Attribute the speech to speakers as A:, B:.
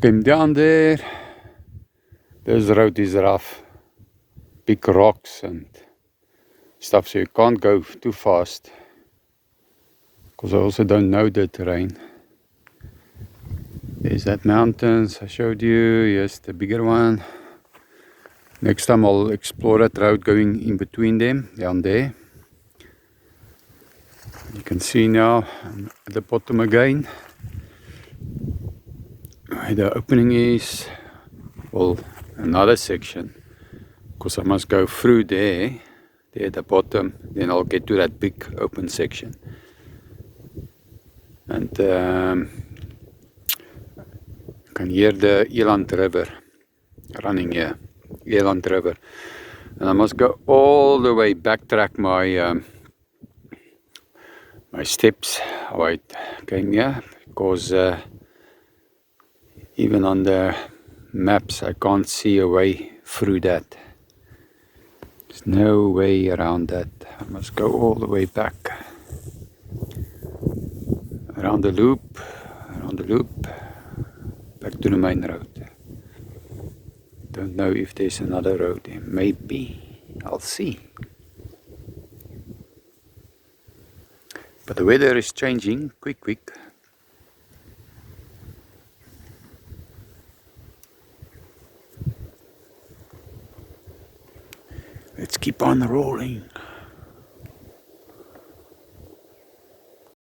A: Came down there. This road is rough, big rocks and stuff, so you can't go too fast because I also don't know the terrain. There's that mountains I showed you. Here's the bigger one. Next time I'll explore that road going in between them down there. You can see now I'm at the bottom again where the opening is. Well, another section, because I must go through there at the bottom, then I'll get to that big open section. And you can hear the Eland River running here, Eland River. And I must go all the way, backtrack my my steps how I came here, because even on the maps I can't see a way through that. There's no way around that. I must go all the way back. Around the loop, back to the main road. Don't know if there's another road there. Maybe. I'll see. But the weather is changing quick. Let's keep on rolling.